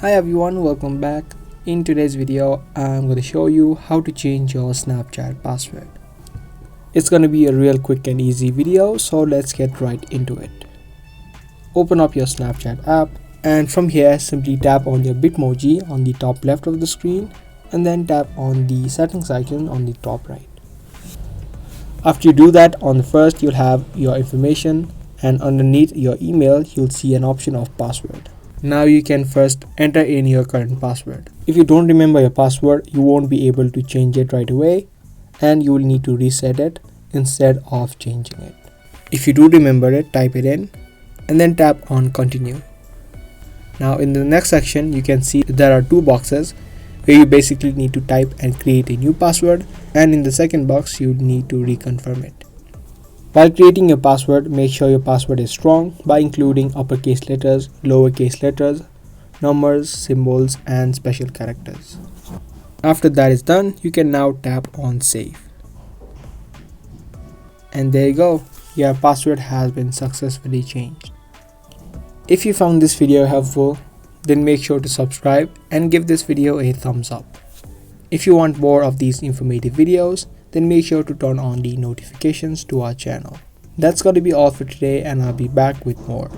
Hi everyone, welcome back. In today's video, I'm going to show you how to change your Snapchat password. It's going to be a real quick and easy video, so let's get right into it. Open up your Snapchat app and from here simply tap on your Bitmoji on the top left of the screen and then tap on the settings icon on the top right. After you do that, on the first you'll have your information and underneath your email you'll see an option of password. Now you can first enter in your current password. If you don't remember your password, you won't be able to change it right away and you will need to reset it instead of changing it. If you do remember it, type it in and then tap on continue. Now in the next section you can see there are two boxes where you basically need to type and create a new password, and in the second box you need to reconfirm it. While creating your password, make sure your password is strong by including uppercase letters, lowercase letters, numbers, symbols, and special characters. After that is done, you can now tap on save. And there you go, your password has been successfully changed. If you found this video helpful, then make sure to subscribe and give this video a thumbs up. If you want more of these informative videos, then make sure to turn on the notifications to our channel. That's going to be all for today, and I'll be back with more.